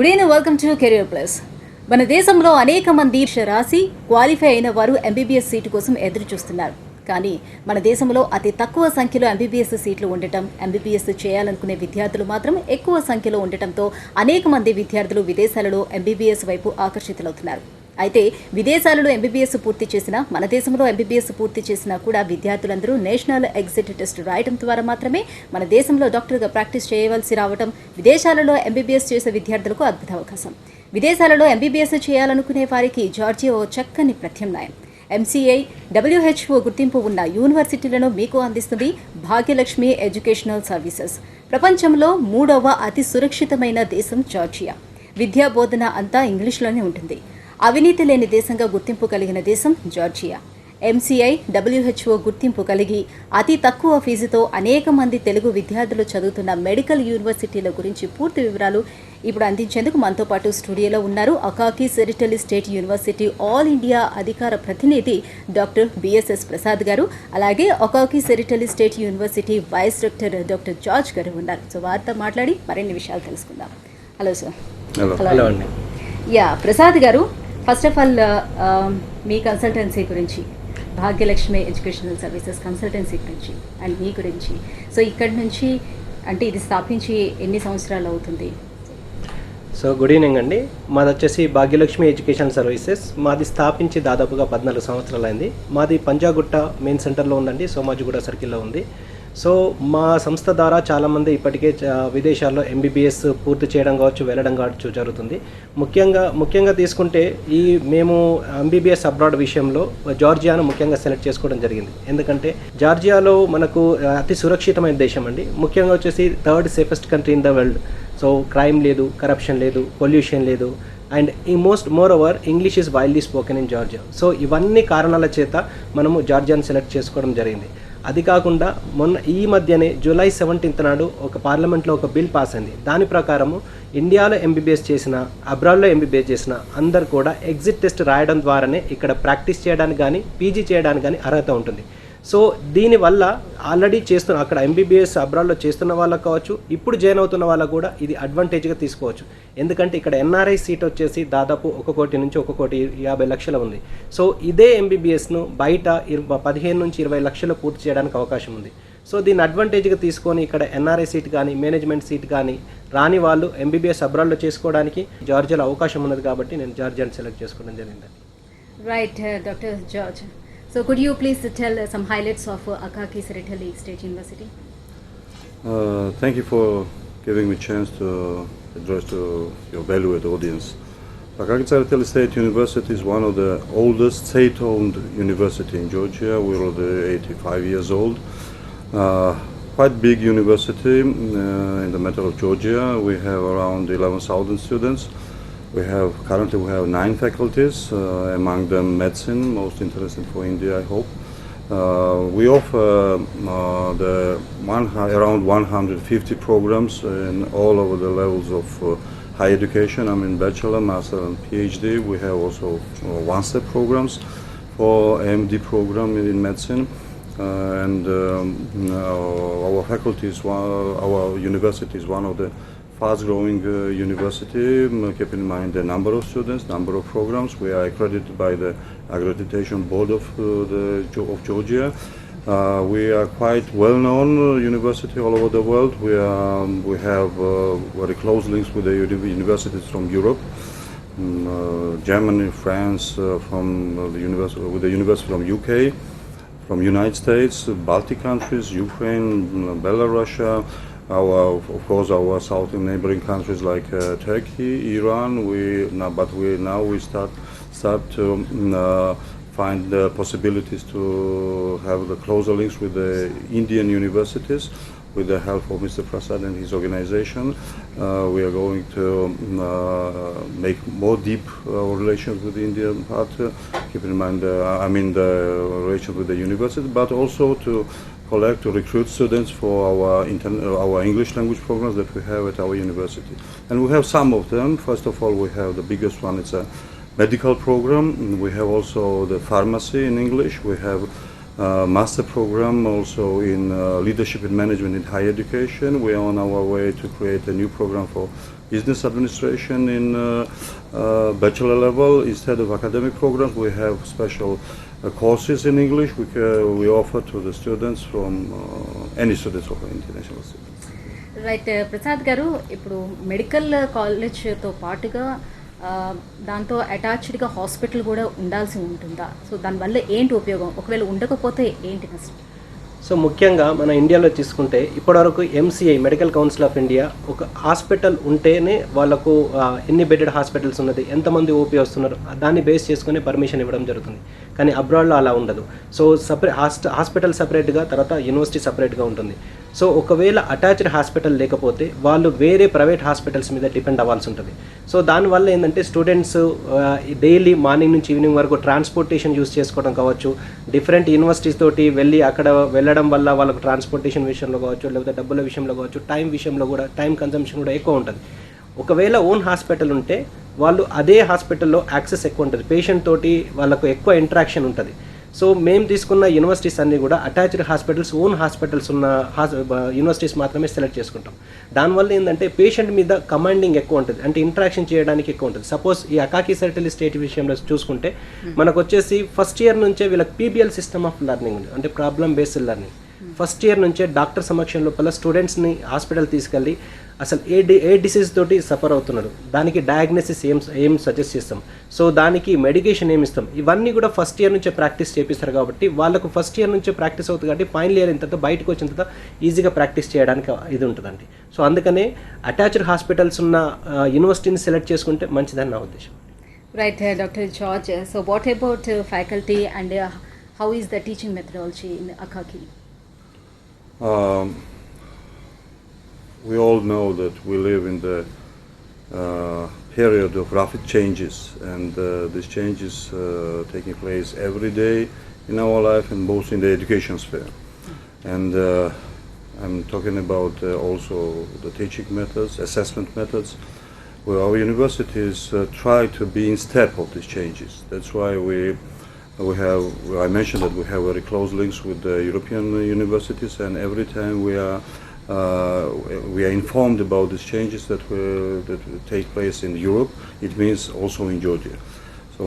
Good evening, welcome to career plus. మన దేశంలో అనేక మంది రాసి క్వాలిఫై అయిన వారు MBBS సీటు కోసం ఎదురు చూస్తున్నారు. కానీ మన దేశంలో అతి తక్కువ సంఖ్యలో MBBS సీట్లు ఉండటం, MBBS చేయాలనుకునే విద్యార్థులు మాత్రం ఎక్కువ సంఖ్యలో ఉండటంతో అనేక మంది విద్యార్థులు విదేశాలలో MBBS వైపు ఆకర్షితులవుతున్నారు. అయితే విదేశాలలో MBBS పూర్తి చేసినా, మన దేశంలో MBBS పూర్తి చేసినా కూడా విద్యార్థులందరూ నేషనల్ ఎగ్జిట్ టెస్ట్ రాయడం ద్వారా మాత్రమే మన దేశంలో డాక్టర్గా ప్రాక్టీస్ చేయవలసి రావడం విదేశాలలో MBBS చేసే విద్యార్థులకు అద్భుత అవకాశం. విదేశాలలో MBBS చేయాలనుకునే వారికి జార్జియా ఓ చక్కని ప్రత్యామ్నాయం. MCI, WHO గుర్తింపు ఉన్న యూనివర్సిటీలను మీకు అందిస్తుంది భాగ్యలక్ష్మి ఎడ్యుకేషనల్ సర్వీసెస్. ప్రపంచంలో 3వ అతి సురక్షితమైన దేశం జార్జియా. విద్యా బోధన అంతా ఇంగ్లీష్లోనే ఉంటుంది. అవినీతి లేని దేశంగా గుర్తింపు కలిగిన దేశం జార్జియా. MCI, WHO గుర్తింపు కలిగి అతి తక్కువ ఫీజుతో అనేక మంది తెలుగు విద్యార్థులు చదువుతున్న మెడికల్ యూనివర్సిటీల గురించి పూర్తి వివరాలు ఇప్పుడు అందించేందుకు మనతో పాటు స్టూడియోలో ఉన్నారు Akaki Tsereteli state university all India అధికార ప్రతినిధి డాక్టర్ BSS ప్రసాద్ గారు, అలాగే Akaki Tsereteli state university vice rector doctor George గారు ఉన్నారు. సో వారితో మాట్లాడి మరిన్ని విషయాలు తెలుసుకుందాం. Hello sir. హలో అండి. ప్రసాద్ గారు, first of all me consultancy గురించి, భాగ్యలక్ష్మి ఎడ్యుకేషనల్ సర్వీసెస్ కన్సల్టెన్సీ గురించి అండ్ మీ గురించి, సో ఇక్కడి నుంచి అంటే ఇది స్థాపించి ఎన్ని సంవత్సరాలు అవుతుంది? సో గుడ్ ఈవినింగ్ అండి. మాది వచ్చేసి భాగ్యలక్ష్మి ఎడ్యుకేషన్ సర్వీసెస్. మాది స్థాపించి దాదాపుగా 14 సంవత్సరాలు అయింది. మాది పంజాగుట్ట మెయిన్ సెంటర్లో ఉందండి, సోమాజిగూడ సర్కిల్లో ఉంది. సో మా సంస్థ ద్వారా చాలామంది ఇప్పటికే విదేశాల్లో MBBS పూర్తి చేయడం కావచ్చు, వెళ్ళడం కావచ్చు జరుగుతుంది. ముఖ్యంగా తీసుకుంటే మేము MBBS అబ్రాడ్ విషయంలో జార్జియాను ముఖ్యంగా సెలెక్ట్ చేసుకోవడం జరిగింది. ఎందుకంటే జార్జియాలో మనకు అతి సురక్షితమైన దేశం అండి. ముఖ్యంగా వచ్చేసి 3rd safest country in the world. So crime లేదు, కరప్షన్ లేదు, పొల్యూషన్ లేదు, and more over English is widely spoken in Georgia. So ఇవన్నీ కారణాల చేత మనము జార్జియాను సెలెక్ట్ చేసుకోవడం జరిగింది. అది కాకుండా ఈ మధ్యనే జూలై 17th నాడు ఒక పార్లమెంట్లో ఒక బిల్ పాస్ అయింది. దాని ప్రకారము ఇండియాలో MBBS చేసిన, అబ్రాడ్లో MBBS చేసిన అందరు కూడా ఎగ్జిట్ టెస్ట్ రాయడం ద్వారానే ఇక్కడ ప్రాక్టీస్ చేయడానికి కానీ PG చేయడానికి కానీ అర్హత ఉంటుంది. సో దీనివల్ల ఆల్రెడీ అక్కడ MBBS అబ్రాడ్లో చేస్తున్న వాళ్ళకు కావచ్చు, ఇప్పుడు జాయిన్ అవుతున్న వాళ్ళకు కూడా ఇది అడ్వాంటేజ్గా తీసుకోవచ్చు. ఎందుకంటే ఇక్కడ NRI సీట్ వచ్చేసి దాదాపు 1 కోటి నుంచి 1,50 లక్షలు ఉంది. సో ఇదే MBBSను బయట 15 నుంచి 20 లక్షలు పూర్తి చేయడానికి అవకాశం ఉంది. సో దీన్ని అడ్వాంటేజ్గా తీసుకొని ఇక్కడ NRI సీట్ కానీ, మేనేజ్మెంట్ సీట్ కానీ రాని వాళ్ళు MBBS అబ్రాడ్లో చేసుకోవడానికి జార్జియాలో అవకాశం ఉన్నది. కాబట్టి నేను జార్జియాని సెలెక్ట్ చేసుకోవడం జరిగింది. Right, doctor George. So could you please tell some highlights of Akaki Seritali State University? Thank you for giving me a chance to address to your valued audience. Akaki Seritali State University is one of the oldest state-owned university in Georgia. We're already 85 years old. Quite big university in the matter of Georgia. We have around 11,000 students. Currently we have 9 faculties, among them medicine, most interesting for India, I hope. We offer around 150 programs in all over the levels of higher education. I mean bachelor, master and PhD. We have also one-step programs for MD program in medicine. Our faculty our university is one of the fast-growing university. Keep in mind the number of students, number of programs. We are accredited by the Accreditation Board of Georgia. We are quite well-known university all over the world. We have very close links with the universities from Europe, Germany, France, with the university from UK, from United States, Baltic countries, Ukraine, Belarus. Of course, our southern neighboring countries like Turkey, Iran. We start to find the possibilities to have the closer links with the Indian universities. With the help of Mr. Prasad and his organization, we are going to make more deep relations with the Indian part. Keep in mind, the relations with the university, but also to recruit students for our English language programs that we have at our university. And we have some of them. First of all, we have the biggest one. It's a medical program. We have also the pharmacy in English. We have master program also in leadership and management in higher education. We are on our way to create a new program for business administration in bachelor level. Instead of academic programs, we have special courses in English we offer to the students from any students of international students. Right Prasad గారు, ఇప్పుడు medical కాలేజ్తో పాటుగా దాంతో అటాచ్డ్గా hospital కూడా ఉండాల్సి ఉంటుందా? So దానివల్ల ఏంటి ఉపయోగం, ఒకవేళ ఉండకపోతే ఏంటి నష్టం? సో ముఖ్యంగా మన ఇండియాలో తీసుకుంటే ఇప్పటివరకు MCI medical council of India ఒక హాస్పిటల్ ఉంటేనే వాళ్ళకు ఎన్ని బెడెడ్ హాస్పిటల్స్ ఉన్నది, ఎంతమంది ఓపీ వస్తున్నారు, దాన్ని బేస్ చేసుకుని పర్మిషన్ ఇవ్వడం జరుగుతుంది. కానీ అబ్రాడ్లో అలా ఉండదు. సో హాస్పిటల్ సపరేట్గా, తర్వాత యూనివర్సిటీ సపరేట్గా ఉంటుంది. సో ఒకవేళ అటాచ్డ్ హాస్పిటల్ లేకపోతే వాళ్ళు వేరే ప్రైవేట్ హాస్పిటల్స్ మీద డిపెండ్ అవ్వాల్సి ఉంటుంది. సో దానివల్ల ఏంటంటే స్టూడెంట్స్ డైలీ మార్నింగ్ నుంచి ఈవినింగ్ వరకు ట్రాన్స్పోర్టేషన్ యూస్ చేసుకోవడం కావచ్చు, డిఫరెంట్ యూనివర్సిటీస్ తోటి అక్కడ వెళ్ళడం వల్ల వాళ్ళకు ట్రాన్స్పోర్టేషన్ విషయంలో కావచ్చు, లేకపోతే డబ్బుల విషయంలో కావచ్చు, టైం విషయంలో కూడా టైం కన్జంప్షన్ కూడా ఎక్కువ ఉంటుంది. ఒకవేళ ఓన్ హాస్పిటల్ ఉంటే వాళ్ళు అదే హాస్పిటల్లో యాక్సెస్ ఎక్కువ ఉంటుంది, పేషెంట్ తోటి వాళ్ళకు ఎక్కువ ఇంటరాక్షన్ ఉంటుంది. సో మేము తీసుకున్న యూనివర్సిటీస్ అన్నీ కూడా అటాచ్డ్ హాస్పిటల్స్, ఓన్ హాస్పిటల్స్ ఉన్న యూనివర్సిటీస్ మాత్రమే సెలెక్ట్ చేసుకుంటాం. దానివల్ల ఏంటంటే పేషెంట్ మీద కమాండింగ్ ఎక్కువ ఉంటుంది, అంటే ఇంటరాక్షన్ చేయడానికి ఎక్కువ ఉంటుంది. సపోజ్ ఈ అకాకి సర్టిలి స్టేట్ విషయంలో చూసుకుంటే మనకు వచ్చేసి ఫస్ట్ ఇయర్ నుంచే వీళ్ళకి PBL సిస్టమ్ ఆఫ్ లెర్నింగ్ ఉంది, అంటే problem based learning. First year నుంచే డాక్టర్ సమక్షం లోపల స్టూడెంట్స్ని హాస్పిటల్ తీసుకెళ్ళి అసలు ఏ డిసీజ్ తోటి సఫర్ అవుతున్నారు, దానికి డయాగ్నోసిస్ ఏం సజెస్ట్ చేస్తాం, సో దానికి మెడికేషన్ ఏమి ఇస్తాం, ఇవన్నీ కూడా ఫస్ట్ ఇయర్ నుంచే ప్రాక్టీస్ చేపిస్తారు. కాబట్టి వాళ్ళకు ఫస్ట్ ఇయర్ నుంచే ప్రాక్టీస్ అవుతుంది. కాబట్టి ఫైనల్ ఇయర్ ఇంత బయటకు వచ్చిన తర్వాత ఈజీగా ప్రాక్టీస్ చేయడానికి ఇది ఉంటుందండి. సో అందుకనే అటాచ్డ్ హాస్పిటల్స్ ఉన్న యూనివర్సిటీని సెలెక్ట్ చేసుకుంటే మంచిదని నా ఉద్దేశం. Right doctor George, so what about faculty and how is the teaching methodology in అకాకి? We all know that we live in the period of rapid changes, and these changes taking place every day in our life, and both in the education sphere. And I'm talking about also the teaching methods, assessment methods, where our universities try to be in step of these changes. That's why I mentioned that we have very close links with the European universities, and every time we are informed about these changes that take place in Europe. It means also in Georgia. So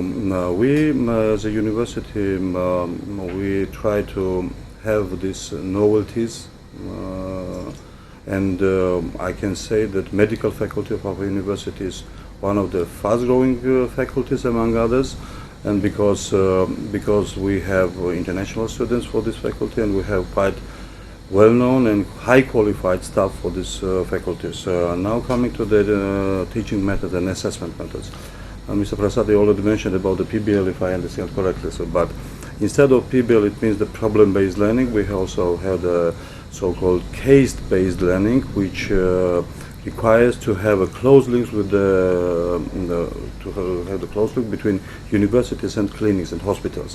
we, as a university, we try to have these novelties, and I can say that medical faculty of our university is one of the fast-growing faculties among others. And because we have international students for this faculty, and we have quite well-known and high-qualified staff for these faculties. Now coming to the teaching methods and assessment methods. Mr. Prasad already mentioned about the PBL, if I understand correctly. So, but instead of PBL, it means the problem-based learning. We also have the so-called case-based learning, which requires to have a close link with have the close link between universities and clinics and hospitals.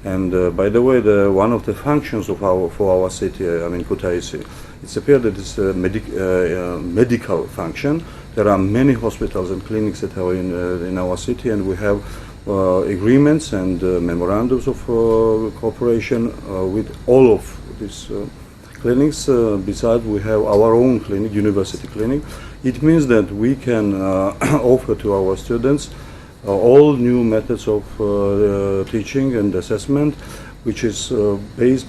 And by the way, one of the functions for our city, Kutaisi, it's appeared that it's a medical function. There are many hospitals and clinics that are in our city, and we have agreements and memorandums of cooperation with all of these clinics. Besides, we have our own clinic, university clinic. It means that we can offer to our students all new methods of teaching and assessment, which is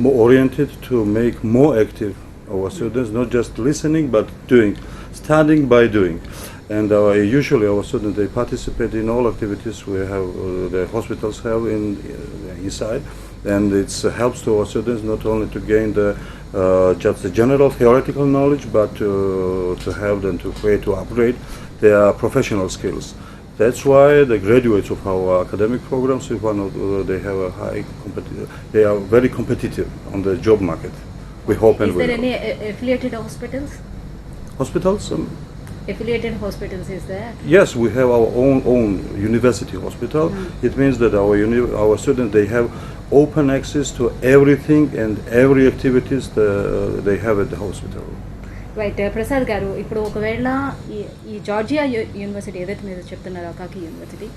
more oriented to make more active our students, not just listening but doing, studying by doing. And usually our students, they participate in all activities we have, the hospitals have inside, and it helps to our students not only to gain just the general theoretical knowledge, but to have them to upgrade their professional skills. That's why the graduates of our academic programs, they are very competitive on the job market. We hope. Is there any affiliated hospitals? Hospitals? Affiliated hospitals is there? Yes, we have our own university hospital. It means that our students, they have open access to everything and every activities they have at the hospital. Right Prasad గారు, ఇప్పుడు ఒకవేళ ఈ Georgia university ఏదైతే మీరు చెప్తున్నారో అకాకి university,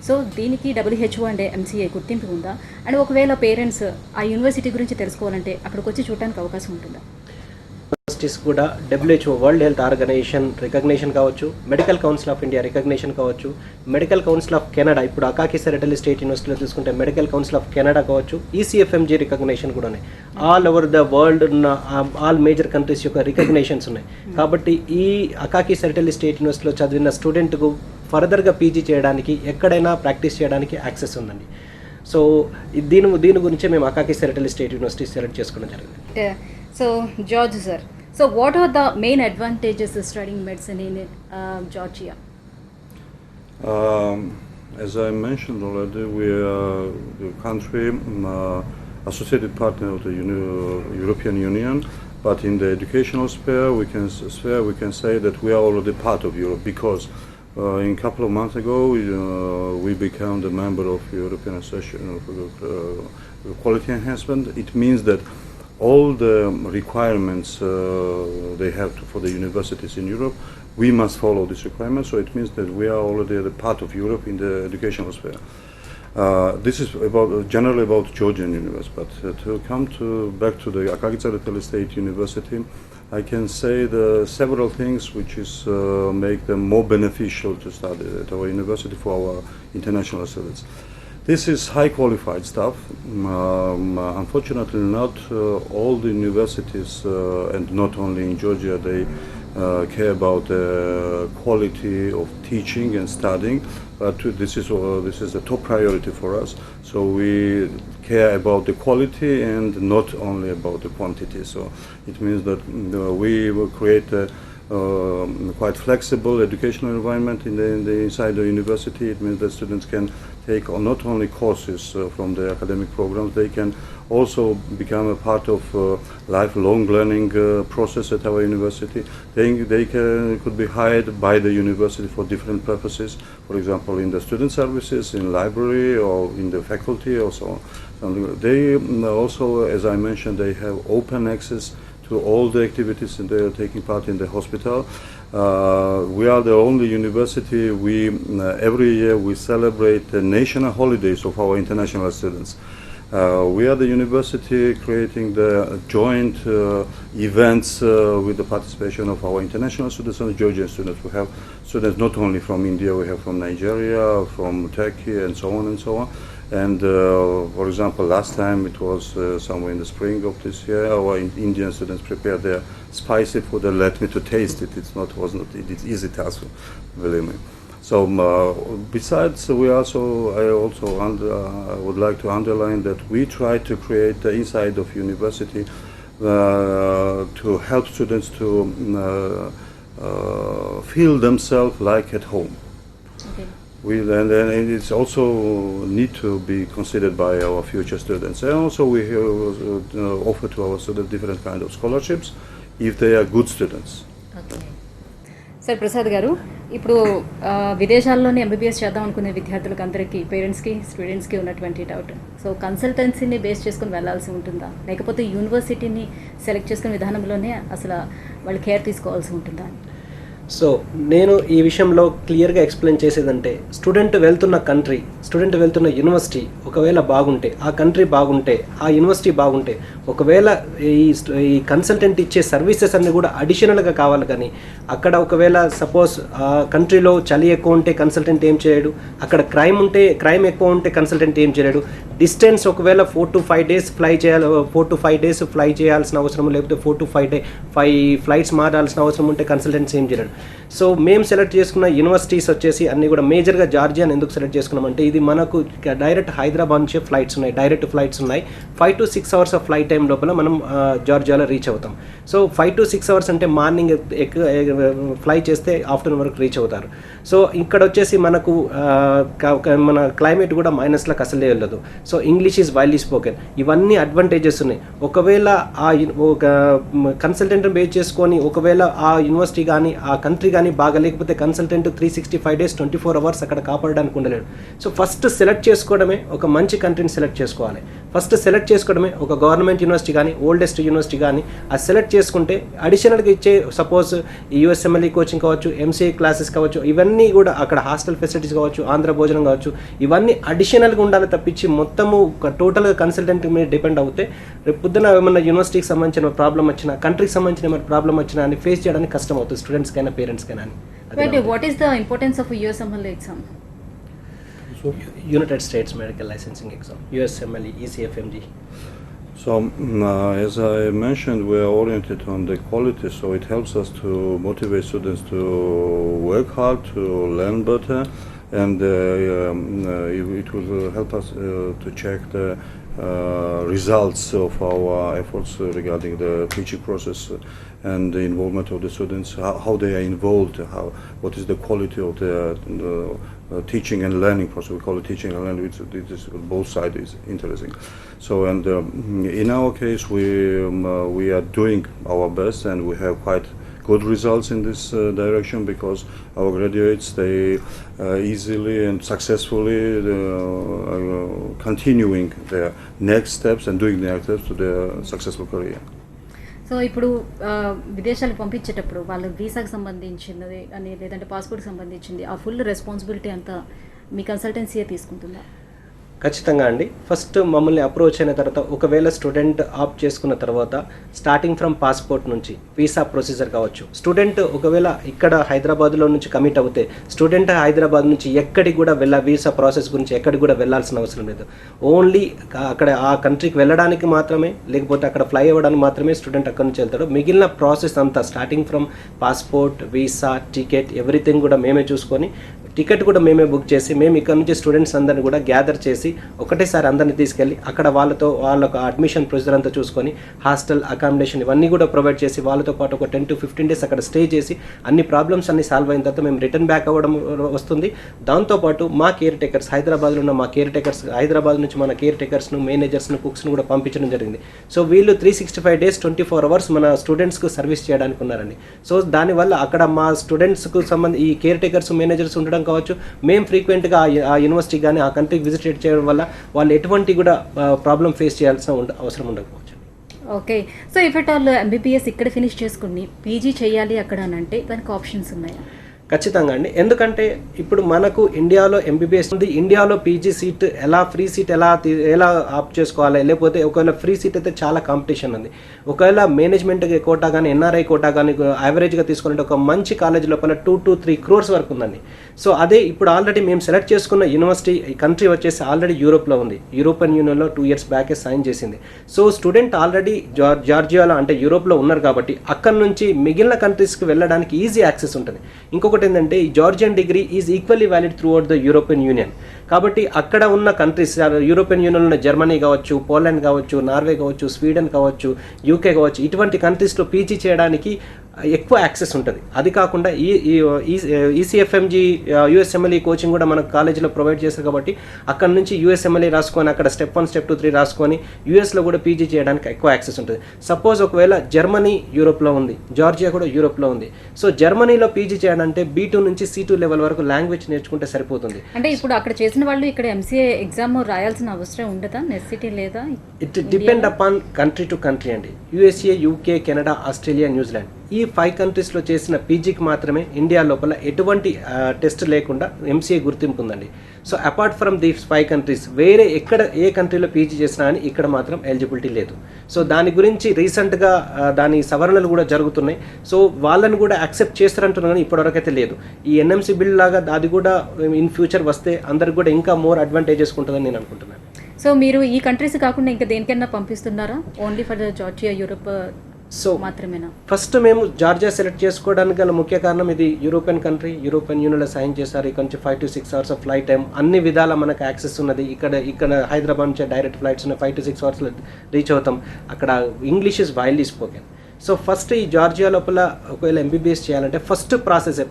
so దీనికి WHO and MCA గుర్తింపు ఉందా? అండ్ ఒకవేళ పేరెంట్స్ ఆ యూనివర్సిటీ గురించి తెలుసుకోవాలంటే అక్కడికి వచ్చి చూడడానికి అవకాశం ఉంటుందా? యూనివర్సిటీస్ కూడా WHO world health organization recognition కావచ్చు, medical council of India recognition కావచ్చు, మెడికల్ కౌన్సిల్ ఆఫ్ కెనడా, ఇప్పుడు అకాకి సెరటల్ స్టేట్ యూనివర్సిటీలో తీసుకుంటే మెడికల్ కౌన్సిల్ ఆఫ్ కెనడా కావచ్చు, ECFMG రికగ్నేషన్ కూడా ఉన్నాయి. ఆల్ ఓవర్ ద వరల్డ్ ఉన్న ఆల్ మేజర్ కంట్రీస్ యొక్క రికగ్నేషన్స్ ఉన్నాయి. కాబట్టి ఈ అకాకి సెరటల్ స్టేట్ యూనివర్సిటీలో చదివిన స్టూడెంట్కు ఫర్దర్గా పీజీ చేయడానికి ఎక్కడైనా ప్రాక్టీస్ చేయడానికి యాక్సెస్ ఉందండి. సో దీని గురించే మేము అకాకి సెరటల్ స్టేట్ యూనివర్సిటీ సెలెక్ట్ చేసుకోవడం జరిగింది. So George sir, so what are the main advantages of studying medicine in Georgia? As I mentioned already, we are the country associated partner of the European Union, but in the educational sphere we can say that we are already part of Europe, because in a couple of months ago we became the member of European Association of Quality Enhancement. It means that all the requirements they have for the universities in Europe, we must follow these requirements. So it means that we are already a part of Europe in the educational sphere. This is generally about Georgian University, but to come back to the Akaki Sereteli State University, I can say the several things which is make them more beneficial to study at our university for our international students. This is high qualified staff. Unfortunately, not all the universities, and not only in Georgia, they care about the quality of teaching and studying. But this is a top priority for us. So we care about the quality and not only about the quantity. So it means that we will create a quite flexible educational environment in the inside the university. It means that students can take not only courses from the academic programs, they can also become a part of lifelong learning process at our university. They could be hired by the university for different purposes, for example in the student services, in library, or in the faculty, or so on. They also, as I mentioned, they have open access to all the activities and they are taking part in the hospital. We are the only university, every year we celebrate the national holidays of our international students. We are the university creating the joint events with the participation of our international students and Georgian students. We have students not only from India, we have from Nigeria, from Turkey, and so on and so on. And for example, last time it was somewhere in the spring of this year, our Indian students prepared their spicy food and let me to taste it. It's easy task, believe me. So besides, I would like to underline that we try to create the inside of university to help students to feel themselves like at home. Okay. And it's also need to be considered by our future students. And also we offer to our students different kind of scholarships if they are good students. Okay sir, Prasad గారు, ఇప్పుడు విదేశాల్లోనే MBBS చేద్దాం అనుకునే విద్యార్థులకు అందరికీ, పేరెంట్స్కి, స్టూడెంట్స్కి ఉన్నటువంటి డౌట్, సో కన్సల్టెన్సీని బేస్ చేసుకుని వెళ్ళాల్సి ఉంటుందా, లేకపోతే యూనివర్సిటీని సెలెక్ట్ చేసుకునే విధానంలోనే అసలు వాళ్ళు కేర్ తీసుకోవాల్సి ఉంటుందా? సో నేను ఈ విషయంలో క్లియర్గా ఎక్స్ప్లెయిన్ చేసేదంటే, స్టూడెంట్ వెళ్తున్న యూనివర్సిటీ ఒకవేళ బాగుంటే, ఆ కంట్రీ బాగుంటే, ఆ యూనివర్సిటీ బాగుంటే, ఒకవేళ ఈ కన్సల్టెంట్ ఇచ్చే సర్వీసెస్ అన్నీ కూడా అడిషనల్గా కావాలి. కానీ అక్కడ ఒకవేళ సపోజ్ ఆ కంట్రీలో చలి ఎక్కువ ఉంటే కన్సల్టెంట్ ఏం చేయడు, అక్కడ క్రైమ్ ఎక్కువ ఉంటే కన్సల్టెంట్ ఏం చేయలేడు, డిస్టెన్స్ ఒకవేళ 4 to 5 days ఫ్లై చేయాల్సిన అవసరం, లేకపోతే 4 to 5 ఫ్లైట్స్ మారాల్సిన అవసరం ఉంటే కన్సల్టెంట్స్ ఏం చేయలేడు. సో మేము సెలెక్ట్ చేసుకున్న యూనివర్సిటీస్ వచ్చేసి అన్నీ కూడా మేజర్గా జార్జియాని ఎందుకు సెలెక్ట్ చేసుకున్నామంటే, ఇది మనకు డైరెక్ట్ హైదరాబాద్ నుంచే ఫ్లైట్స్ ఉన్నాయి, డైరెక్ట్ ఫ్లైట్స్ ఉన్నాయి. 5 to 6 hours of flight time లోపల మనం జార్జియాలో రీచ్ అవుతాం. సో 5 to 6 hours అంటే మార్నింగ్ ఫ్లై చేస్తే ఆఫ్టర్నూన్ వరకు రీచ్ అవుతారు. సో ఇక్కడ వచ్చేసి మనకు మన క్లైమేట్ కూడా మైనస్లకు అసలే వెళ్ళదు. So English is widely spoken, ఇవన్నీ అడ్వాంటేజెస్ ఉన్నాయి. ఒకవేళ ఒక కన్సల్టెంట్ని బేస్ చేసుకొని ఒకవేళ ఆ యూనివర్సిటీ కానీ ఆ కంట్రీ కానీ బాగా లేకపోతే కన్సల్టెంట్ 365 days 24 hours అక్కడ కాపాడడానికి ఉండలేడు. సో ఫస్ట్ సెలెక్ట్ చేసుకోవడమే, ఒక మంచి కంట్రీని సెలెక్ట్ చేసుకోవాలి. ఫస్ట్ సెలెక్ట్ చేసుకోవడమే. ఒక గవర్నమెంట్ యూనివర్సిటీ కానీ ఓల్డెస్ట్ యూనివర్సిటీ కానీ అది సెలెక్ట్ చేసుకుంటే అడిషనల్గా ఇచ్చే సపోజ్ యూఎస్ఎంఎల్ఈ కోచింగ్ కావచ్చు, ఎంసీఏ క్లాసెస్ కావచ్చు, ఇవన్నీ కూడా అక్కడ హాస్టల్ ఫెసిలిటీస్ కావచ్చు, ఆంధ్ర భోజనం కావచ్చు, ఇవన్నీ అడిషనల్గా ఉండాలి తప్పించి మొత్తము టోటల్గా కన్సల్టెంట్ మీద డిపెండ్ అవుతే రేపు పొద్దున ఏమన్నా యూనివర్సిటీకి సంబంధించిన ప్రాబ్లం వచ్చినా, కంట్రీకి సంబంధించిన ఏమైనా ప్రాబ్లం వచ్చినా అని ఫేస్ చేయడానికి కష్టం అవుతుంది స్టూడెంట్స్కైనా పేరెంట్స్కైనా అని. What is the importance of USMLE exam? United States Medical Licensing Exam, USMLE, ECFMG. So, as I mentioned, we are oriented on the quality, so it helps us to motivate students to work hard, to learn better, and it will help us to check the results of our efforts regarding the teaching process and the involvement of the students, how they are involved, what is the quality of the teaching and learning process. We call it teaching and learning, which is both sides is interesting. So, and in our case, we are doing our best, and we have quite good results in this direction, because our graduates, they easily and successfully continuing their next steps and doing the next steps to their successful career. So ఇప్పుడు విదేశాలకు పంపించేటప్పుడు వాళ్ళ వీసాకి సంబంధించినది అని లేదంటే పాస్పోర్ట్కి సంబంధించింది ఆ full responsibility అంతా మీ కన్సల్టెన్సీయే తీసుకుంటుందా? ఖచ్చితంగా అండి. ఫస్ట్ మమ్మల్ని అప్రోచ్ అయిన తర్వాత ఒకవేళ స్టూడెంట్ ఆప్ట్ చేసుకున్న తర్వాత స్టార్టింగ్ ఫ్రమ్ పాస్పోర్ట్ నుంచి వీసా ప్రొసీజర్ కావచ్చు, స్టూడెంట్ ఒకవేళ ఇక్కడ హైదరాబాద్లో నుంచి కమిట్ అవుతే స్టూడెంట్ హైదరాబాద్ నుంచి ఎక్కడికి కూడా వీసా ప్రాసెస్ గురించి ఎక్కడికి కూడా వెళ్ళాల్సిన అవసరం లేదు. ఓన్లీ అక్కడ ఆ కంట్రీకి వెళ్ళడానికి మాత్రమే, లేకపోతే అక్కడ ఫ్లై అవ్వడానికి మాత్రమే స్టూడెంట్ అక్కడ నుంచి వెళ్తాడు. మిగిలిన ప్రాసెస్ అంతా starting from passport, visa, ticket, everything కూడా మేమే చూసుకొని, టికెట్ కూడా మేమే బుక్ చేసి మేము ఇక్కడ నుంచి స్టూడెంట్స్ అందరిని కూడా గ్యాదర్ చేసి ఒకటేసారి అందరినీ తీసుకెళ్ళి అక్కడ వాళ్ళకు అడ్మిషన్ ప్రొసీజర్ అంతా చూసుకొని హాస్టల్, అకామిడేషన్ ఇవన్నీ కూడా ప్రొవైడ్ చేసి వాళ్ళతో పాటు ఒక 10 to 15 days అక్కడ స్టే చేసి అన్ని ప్రాబ్లమ్స్ అన్ని సాల్వ్ అయిన తర్వాత మేము రిటర్న్ బ్యాక్ అవ్వడం వస్తుంది. దాంతోపాటు మా కేర్ టేకర్స్, హైదరాబాద్లో ఉన్న మా కేర్ టేకర్స్, హైదరాబాద్ నుంచి మన కేర్ టేకర్స్ను, మేనేజర్స్ను, కుక్స్ను కూడా పంపించడం జరిగింది. సో వీళ్ళు 365 days 24 hours మన స్టూడెంట్స్కు సర్వీస్ చేయడానికి ఉన్నారండి. సో దానివల్ల అక్కడ మా స్టూడెంట్స్కు ఈ కేర్ టేకర్స్, మేనేజర్స్ ఉండడం కావచ్చు, మేము ఫ్రీక్వెంట్గా ఆ యూనివర్సిటీ కానీ ఆ కంట్రీకి విజిట్ చేయడం వల్ల వాళ్ళు ఎటువంటి కూడా ప్రాబ్లం ఫేస్ చేయాల్సిన అవసరం ఉండకపోవచ్చు. Okay. So if at all MBBS ఇక్కడ ఫినిష్ చేసుకుని PG చేయాలి అక్కడ అని అంటే దానికి ఆప్షన్స్ ఉన్నాయా? ఖచ్చితంగా అండి. ఎందుకంటే ఇప్పుడు మనకు ఇండియాలో MBBS ఉంది, ఇండియాలో PG సీట్ ఎలా ఫ్రీ సీట్ ఎలా ఆప్ట్ చేసుకోవాలి, లేకపోతే ఒకవేళ ఫ్రీ సీట్ అయితే చాలా కాంపిటీషన్ ఉంది. ఒకవేళ మేనేజ్మెంట్ కోటా కానీ NRI కోటా కానీ యావరేజ్గా తీసుకుంటే ఒక మంచి కాలేజ్ లోపల 2 to 3 crores వరకు ఉందండి. సో అదే ఇప్పుడు ఆల్రెడీ మేము సెలెక్ట్ చేసుకున్న యూనివర్సిటీ కంట్రీ వచ్చేసి ఆల్రెడీ యూరోప్లో ఉంది. యూరోపియన్ యూనియన్లో 2 years బ్యాకే సైన్ చేసింది. సో స్టూడెంట్ ఆల్రెడీ జార్జియాలో అంటే యూరోప్లో ఉన్నారు కాబట్టి అక్కడ నుంచి మిగిలిన కంట్రీస్కి వెళ్ళడానికి ఈజీ యాక్సెస్ ఉంటుంది. ఇంకొకటి ఏంటంటే ఈ Georgian degree is equally valid through out the European union. కాబట్టి అక్కడ ఉన్న కంట్రీస్, యూరోపియన్ యూనియన్లో ఉన్న జర్మనీ కావచ్చు, పోలాండ్ కావచ్చు, నార్వే కావచ్చు, స్వీడన్ కావచ్చు, UK కావచ్చు, ఇటువంటి కంట్రీస్లో PG చేయడానికి ఎక్కువ యాక్సెస్ ఉంటుంది. అది కాకుండా ECFMG USMLE కోచింగ్ కూడా మన కాలేజీలో ప్రొవైడ్ చేస్తారు కాబట్టి అక్కడ నుంచి USMLE రాసుకొని అక్కడ స్టెప్ 1, స్టెప్ 2, 3 రాసుకొని యూఎస్లో కూడా PG చేయడానికి ఎక్కువ యాక్సెస్ ఉంటుంది. సపోజ్ ఒకవేళ జర్మనీ యూరోప్లో ఉంది, జార్జియా కూడా యూరోప్లో ఉంది. సో జర్మనీలో PG చేయాలంటే B2 నుంచి C2 లెవెల్ వరకు లాంగ్వేజ్ నేర్చుకుంటే సరిపోతుంది. అంటే ఇప్పుడు అక్కడ చేసిన వాళ్ళు ఇక్కడ MCA ఎగ్జామ్ రాయాల్సిన అవసరం ఉండదా? నెసెసిటీ లేదా? It depend upon country to country అండి. USA, UK, Canada, Australia, New Zealand ఈ 5 కంట్రీస్లో చేసిన PGకి మాత్రమే ఇండియా లోపల ఎటువంటి టెస్ట్ లేకుండా MCA గుర్తింపు ఉందండి. So apart from these 5 countries వేరే ఏ కంట్రీలో PG చేసినా అని ఇక్కడ మాత్రం ఎలిజిబిలిటీ లేదు. సో దాని గురించి రీసెంట్గా దాని సవరణలు కూడా జరుగుతున్నాయి. సో వాళ్ళని కూడా యాక్సెప్ట్ చేస్తారంటున్నారు కానీ ఇప్పటివరకు అయితే లేదు. ఈ NMC బిల్ లాగా అది కూడా ఇన్ ఫ్యూచర్ వస్తే అందరికి కూడా ఇంకా మోర్ అడ్వాంటేజెస్ ఉంటుందని నేను అనుకుంటున్నాను. సో మీరు ఈ కంట్రీస్ కాకుండా ఇంకా దేనికైనా పంపిస్తున్నారా? Only for the Georgia, Europe so మాత్రమేనా? ఫస్ట్ మేము జార్జియా సెలెక్ట్ చేసుకోవడానికి గల ముఖ్య కారణం ఇది యూరోపియన్ కంట్రీ, యూరోపియన్ యూనియన్లో సైన్ చేశారు. ఇక్కడ నుంచి 5 to 6 hours of flight time, అన్ని విధాల మనకు యాక్సెస్ ఉన్నది. ఇక్కడ హైదరాబాద్ నుంచి డైరెక్ట్ ఫ్లైట్స్ ఉన్నాయి, 5 to 6 hours రీచ్ అవుతాం. అక్కడ English is widely spoken. So first ఈ జార్జియా లోపల ఒకవేళ MBBS చేయాలంటే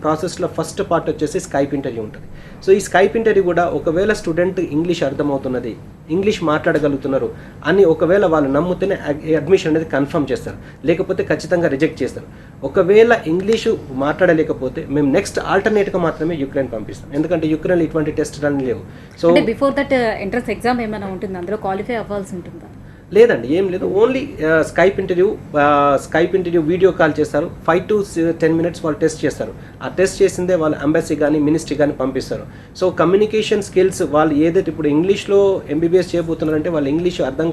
ప్రాసెస్లో ఫస్ట్ పార్ట్ వచ్చేసి స్కైప్ ఇంటర్వ్యూ ఉంటుంది. సో ఈ స్కైప్ ఇంటర్వ్యూ కూడా ఒకవేళ స్టూడెంట్ ఇంగ్లీష్ అర్థమవుతున్నది, ఇంగ్లీష్ మాట్లాడగలుగుతున్నారు అని ఒకవేళ వాళ్ళు నమ్ముతేనే అడ్మిషన్ అనేది కన్ఫర్మ్ చేస్తారు, లేకపోతే ఖచ్చితంగా రిజెక్ట్ చేస్తారు. ఒకవేళ ఇంగ్లీషు మాట్లాడలేకపోతే మేము నెక్స్ట్ ఆల్టర్నేట్గా మాత్రమే యుక్రెయిన్ పంపిస్తాం, ఎందుకంటే యుక్రెయిన్లో ఇటువంటి టెస్ట్ అని లేవు. So before that entrance exam ఏమైనా ఉంటుంది, అందులో క్వాలిఫై అవ్వాల్సి ఉంటుందా? లేదండి, ఏం లేదు. Only Skype interview video call చేస్తారు. 5 to 10 minutes వాళ్ళు టెస్ట్ చేస్తారు. ఆ టెస్ట్ చేసిందే వాళ్ళు ఎంబసీ కానీ మినిస్ట్రీ కానీ పంపిస్తారు. సో కమ్యూనికేషన్ స్కిల్స్ వాళ్ళు ఏదైతే ఇప్పుడు ఇంగ్లీష్లో MBBS చేయబోతున్నారంటే వాళ్ళు ఇంగ్లీష్ అర్థం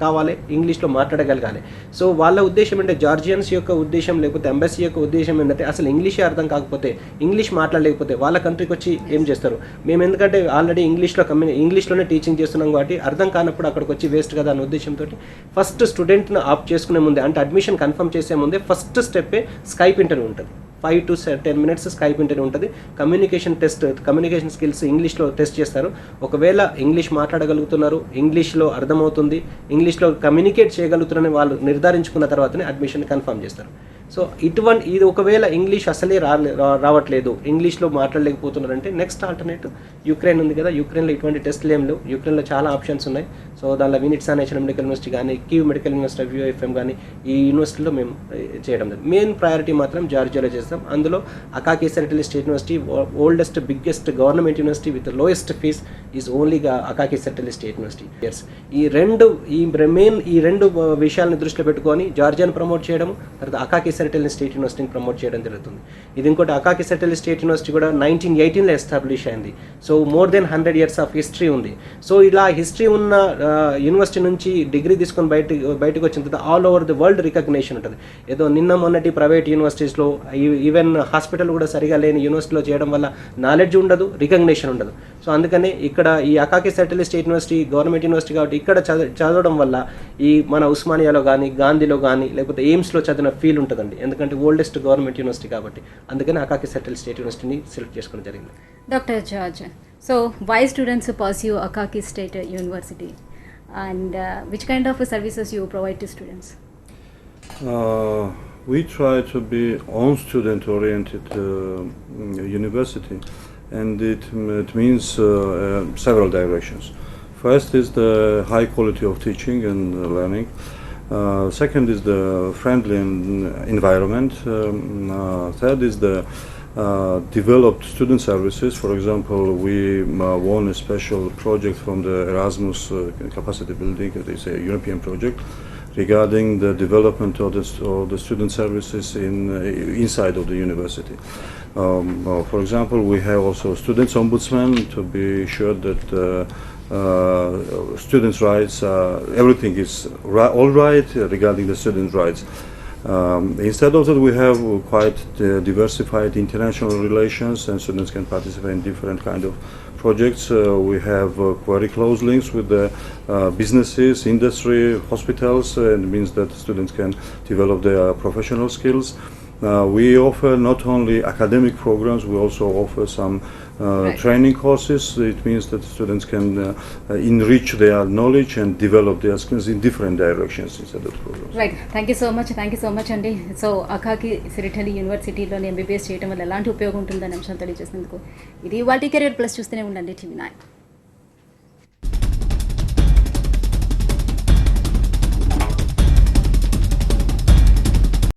కావాలి, ఇంగ్లీష్లో మాట్లాడగలగాలి. సో వాళ్ళ ఉద్దేశం అంటే జార్జియన్స్ యొక్క ఉద్దేశం లేకపోతే ఎంబసీ యొక్క ఉద్దేశం ఏంటంటే అసలు ఇంగ్లీషే అర్థం కాకపోతే, ఇంగ్లీష్ మాట్లాడలేకపోతే వాళ్ళ కంట్రీకి వచ్చి ఏం చేస్తారు. మేము ఎందుకంటే ఆల్రెడీ ఇంగ్లీష్లోనే టీచింగ్ చేస్తున్నాం కాబట్టి అర్థం కానప్పుడు అక్కడికి వచ్చి వేస్ట్ కదా అనే ఉద్దేశం ఫస్ట్ స్టూడెంట్ను ఆప్ చేసుకునే ముందే, అంటే అడ్మిషన్ కన్ఫర్మ్ చేసే ముందే ఫస్ట్ స్టెప్పే స్కైప్ ఇంటర్వ్యూ ఉంటుంది. 5 to 10 minutes స్కైప్ ఇంటర్వ్యూ ఉంటుంది. కమ్యూనికేషన్ స్కిల్స్ ఇంగ్లీష్లో టెస్ట్ చేస్తారు. ఒకవేళ ఇంగ్లీష్ మాట్లాడగలుగుతున్నారు, ఇంగ్లీష్లో అర్థమవుతుంది, ఇంగ్లీష్లో కమ్యూనికేట్ చేయగలుగుతున్నారని వాళ్ళు నిర్ధారించుకున్న తర్వాతనే అడ్మిషన్ కన్ఫర్మ్ చేస్తారు. సో ఇది ఒకవేళ ఇంగ్లీష్ అసలే రావట్లేదు, ఇంగ్లీష్లో మాట్లాడలేకపోతున్నారంటే నెక్స్ట్ ఆల్టర్నేటివ్ యుక్రెయిన్ ఉంది కదా. యుక్రెయిన్లో ఇటువంటి టెస్ట్లు ఏం లేవు. యుక్రెయిన్లో చాలా ఆప్షన్స్ ఉన్నాయి. సో దానిలో వినిట్సా నేషనల్ మెడికల్ యూనివర్సిటీ కానీ, కీవ్ మెడికల్ యూనివర్సిటీ, UFM కానీ ఈ యూనివర్సిటీలో మేము చేయడం జరిగింది. మెయిన్ ప్రయారిటీ మాత్రం జార్జియాలో చేస్తాం. అందులో Akaki Tsereteli state university, oldest biggest government university with lowest fees is ఓన్లీగా అకాకి సెరటల్ స్టేట్ యూనివర్సిటీ. ఈ రెండు విషయాలను దృష్టిలో పెట్టుకొని జార్జియాను ప్రమోట్ చేయడం, తర్వాత అకాకి సెరటల్ స్టేట్ యూనివర్సిటీని ప్రమోట్ చేయడం జరుగుతుంది. ఇది ఇంకోటి, అకాకి సెరటల్ స్టేట్ యూనివర్సిటీ కూడా 1918లో ఎస్టాబ్లిష్ అయింది. So more than 100 years of history ఉంది. సో ఇలా హిస్టరీ ఉన్న యూనివర్సిటీ నుంచి డిగ్రీ తీసుకొని బయటకు వచ్చిన తర్వాత all over the world recognition ఉంటుంది. ఏదో నిన్న మొన్నటి ప్రైవేట్ యూనివర్సిటీస్లో ఈవెన్ హాస్పిటల్ కూడా సరిగా లేని యూనివర్సిటీలో చేయడం వల్ల నాలెడ్జ్ ఉండదు, రికగ్నేషన్ ఉండదు. సో అందుకనే ఇక్కడ ఈ Akaki Tsereteli state university government university కాబట్టి ఇక్కడ చదవడం వల్ల ఈ మన ఉస్మానియాలో కానీ, గాంధీలో కానీ, లేకపోతే ఎయిమ్స్లో చదివిన ఫీల్ ఉంటుందండి, ఎందుకంటే ఓల్డెస్ట్ గవర్నమెంట్ యూనివర్సిటీ కాబట్టి. అందుకని అకాకి సెరటల్ స్టేట్ యూనివర్సిటీని సెలెక్ట్ చేసుకోవడం జరిగింది. Dr. George, so why students pursue Akaki State University and which kind of services you provide to students? We try to be on student-oriented university, and it means several directions. First is the high quality of teaching and learning. Second is the friendly environment. Third is the developed student services. For example, we won a special project from the Erasmus capacity building. It is a European project regarding the development of the student services inside of the university. For example, we have also students ombudsman to be sure that students' rights, everything is all right regarding the students' rights. Instead of that, we have quite diversified international relations, and students can participate in different kind of projects. We have very close links with the businesses, industry, hospitals, and it means that students can develop their professional skills. We offer not only academic programs, we also offer some training courses. It means that students can enrich their knowledge and develop their skills in different directions inside the programs. Right. Thank you so much అండి. So అకాకి సెరటల్ యూనివర్సిటీలోని MBBS చేయడం వల్ల ఎలాంటి ఉపయోగం ఉంటుందని అంశం తెలియజేసినందుకు. ఇది వాళ్ళ కెరియర్ ప్లస్ చూస్తూనే ఉండండి TV9.